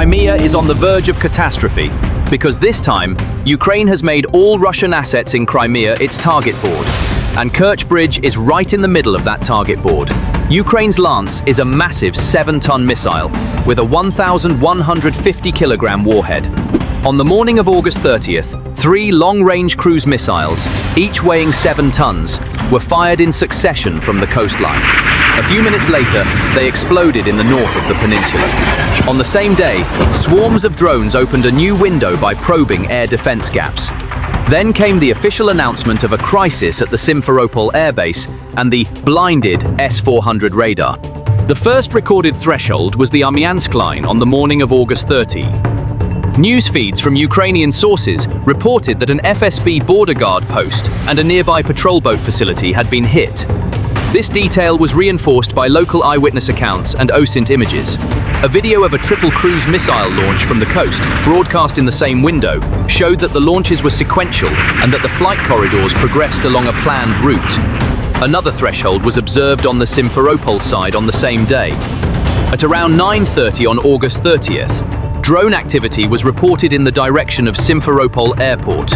Crimea is on the verge of catastrophe, because this time, Ukraine has made all Russian assets in Crimea its target board, and Kerch Bridge is right in the middle of that target board. Ukraine's Lance is a massive 7-ton missile with a 1,150-kilogram warhead. On the morning of August 30th, 3 long-range cruise missiles, each weighing 7 tons, were fired in succession from the coastline. A few minutes later, they exploded in the north of the peninsula. On the same day, swarms of drones opened a new window by probing air defense gaps. Then came the official announcement of a crisis at the Simferopol airbase and the blinded S-400 radar. The first recorded threshold was the Armyansk line on the morning of August 30. News feeds from Ukrainian sources reported that an FSB border guard post and a nearby patrol boat facility had been hit. This detail was reinforced by local eyewitness accounts and OSINT images. A video of a triple cruise missile launch from the coast, broadcast in the same window, showed that the launches were sequential and that the flight corridors progressed along a planned route. Another threshold was observed on the Simferopol side on the same day. At around 9:30 on August 30th, drone activity was reported in the direction of Simferopol airport.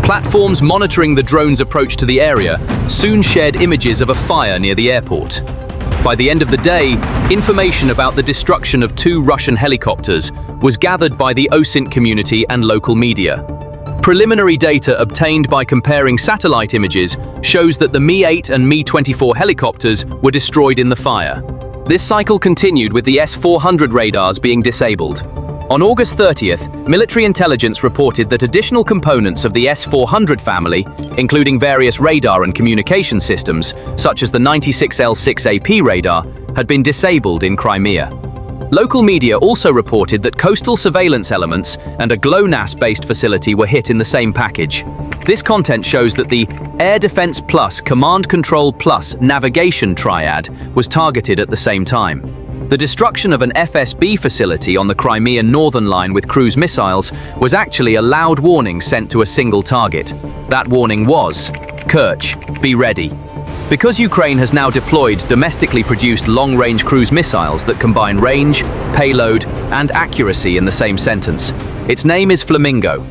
Platforms monitoring the drone's approach to the area soon shared images of a fire near the airport. By the end of the day, information about the destruction of 2 Russian helicopters was gathered by the OSINT community and local media. Preliminary data obtained by comparing satellite images shows that the Mi-8 and Mi-24 helicopters were destroyed in the fire. This cycle continued with the S-400 radars being disabled. On August 30th, military intelligence reported that additional components of the S-400 family, including various radar and communication systems, such as the 96L6AP radar, had been disabled in Crimea. Local media also reported that coastal surveillance elements and a GLONASS-based facility were hit in the same package. This content shows that the Air Defense Plus Command Control Plus Navigation Triad was targeted at the same time. The destruction of an FSB facility on the Crimean northern line with cruise missiles was actually a loud warning sent to a single target. That warning was, Kerch, be ready. Because Ukraine has now deployed domestically produced long-range cruise missiles that combine range, payload, and accuracy in the same sentence, its name is Flamingo.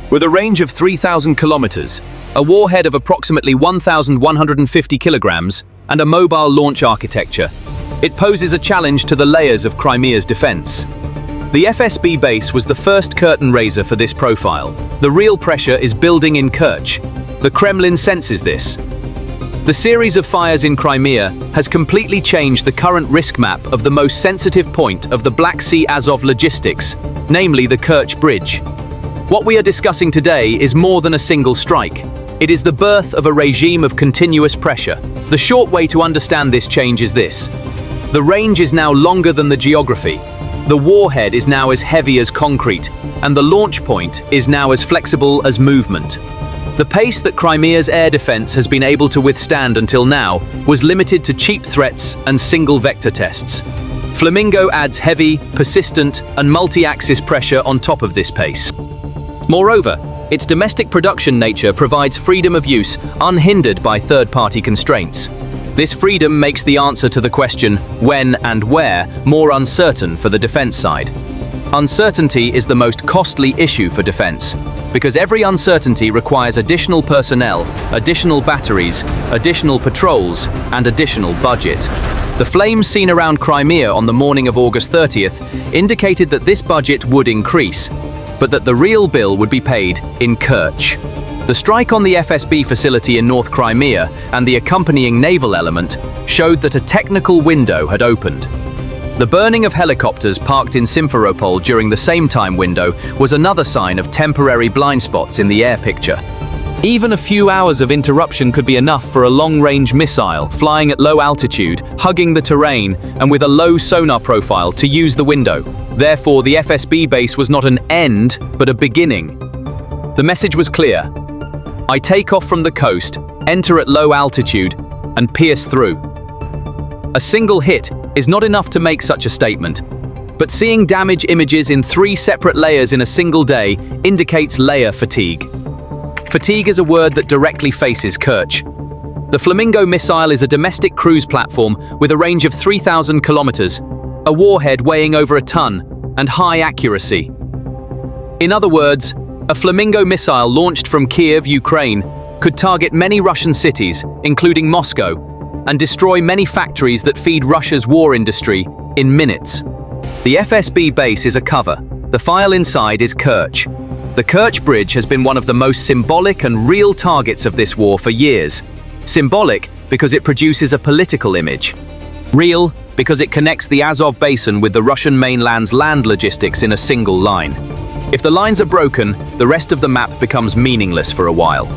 With a range of 3,000 kilometers, a warhead of approximately 1,150 kilograms, and a mobile launch architecture, it poses a challenge to the layers of Crimea's defense. The FSB base was the first curtain raiser for this profile. The real pressure is building in Kerch. The Kremlin senses this. The series of fires in Crimea has completely changed the current risk map of the most sensitive point of the Black Sea Azov logistics, namely the Kerch Bridge. What we are discussing today is more than a single strike. It is the birth of a regime of continuous pressure. The short way to understand this change is this. The range is now longer than the geography. The warhead is now as heavy as concrete, and the launch point is now as flexible as movement. The pace that Crimea's air defense has been able to withstand until now was limited to cheap threats and single-vector tests. Flamingo adds heavy, persistent, and multi-axis pressure on top of this pace. Moreover, its domestic production nature provides freedom of use unhindered by third-party constraints. This freedom makes the answer to the question, when and where, more uncertain for the defense side. Uncertainty is the most costly issue for defense, because every uncertainty requires additional personnel, additional batteries, additional patrols, and additional budget. The flames seen around Crimea on the morning of August 30th indicated that this budget would increase, but that the real bill would be paid in Kerch. The strike on the FSB facility in North Crimea and the accompanying naval element showed that a technical window had opened. The burning of helicopters parked in Simferopol during the same time window was another sign of temporary blind spots in the air picture. Even a few hours of interruption could be enough for a long-range missile flying at low altitude, hugging the terrain, and with a low sonar profile to use the window. Therefore, the FSB base was not an end, but a beginning. The message was clear. I take off from the coast, enter at low altitude, and pierce through. A single hit is not enough to make such a statement, but seeing damage images in 3 separate layers in a single day indicates layer fatigue. Fatigue is a word that directly faces Kerch. The Flamingo missile is a domestic cruise platform with a range of 3,000 kilometers, a warhead weighing over a ton, and high accuracy. In other words, a Flamingo missile launched from Kiev, Ukraine, could target many Russian cities, including Moscow, and destroy many factories that feed Russia's war industry in minutes. The FSB base is a cover. The file inside is Kerch. The Kerch Bridge has been one of the most symbolic and real targets of this war for years. Symbolic because it produces a political image. Real because it connects the Azov Basin with the Russian mainland's land logistics in a single line. If the lines are broken, the rest of the map becomes meaningless for a while.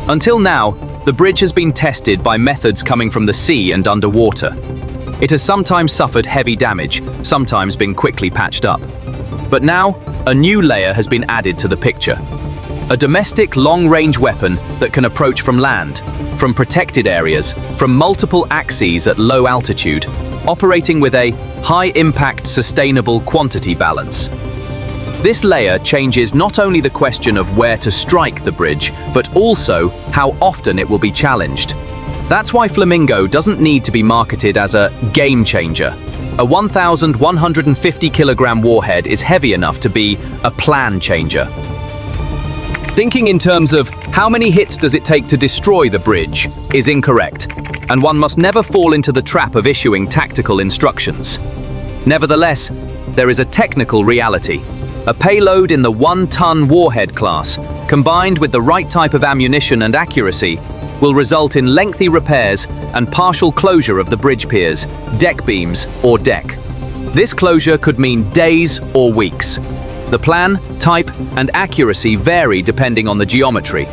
Until now, the bridge has been tested by methods coming from the sea and underwater. It has sometimes suffered heavy damage, sometimes been quickly patched up. But now, a new layer has been added to the picture. A domestic long-range weapon that can approach from land, from protected areas, from multiple axes at low altitude, operating with a high-impact sustainable quantity balance. This layer changes not only the question of where to strike the bridge, but also how often it will be challenged. That's why Flamingo doesn't need to be marketed as a game changer. A 1,150 kilogram warhead is heavy enough to be a plan changer. Thinking in terms of how many hits does it take to destroy the bridge is incorrect, and one must never fall into the trap of issuing tactical instructions. Nevertheless, there is a technical reality. A payload in the 1-ton warhead class, combined with the right type of ammunition and accuracy, will result in lengthy repairs and partial closure of the bridge piers, deck beams, or deck. This closure could mean days or weeks. The plan, type, and accuracy vary depending on the geometry.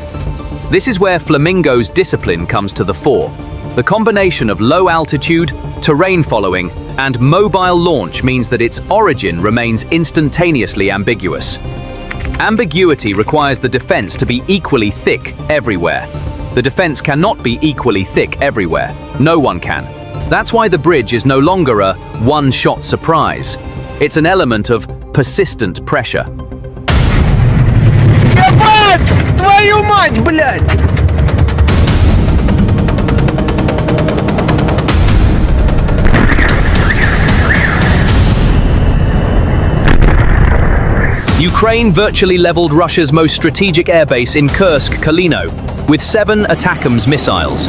This is where Flamingo's discipline comes to the fore. The combination of low altitude, terrain following, and mobile launch means that its origin remains instantaneously ambiguous. Ambiguity requires the defense to be equally thick everywhere. The defense cannot be equally thick everywhere. No one can. That's why the bridge is no longer a one-shot surprise. It's an element of persistent pressure. Ебать! Твою мать, блядь! Ukraine virtually leveled Russia's most strategic airbase in Kursk, Kalino, with 7 ATACMS missiles.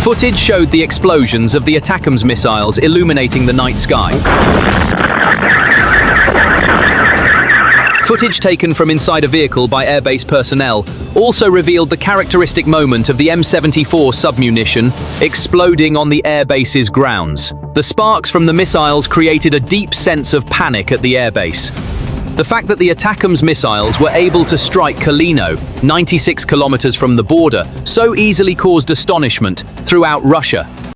Footage showed the explosions of the ATACMS missiles illuminating the night sky. Footage taken from inside a vehicle by airbase personnel also revealed the characteristic moment of the M74 submunition exploding on the airbase's grounds. The sparks from the missiles created a deep sense of panic at the airbase. The fact that the ATACMS missiles were able to strike Kalino, 96 kilometers from the border, so easily caused astonishment throughout Russia.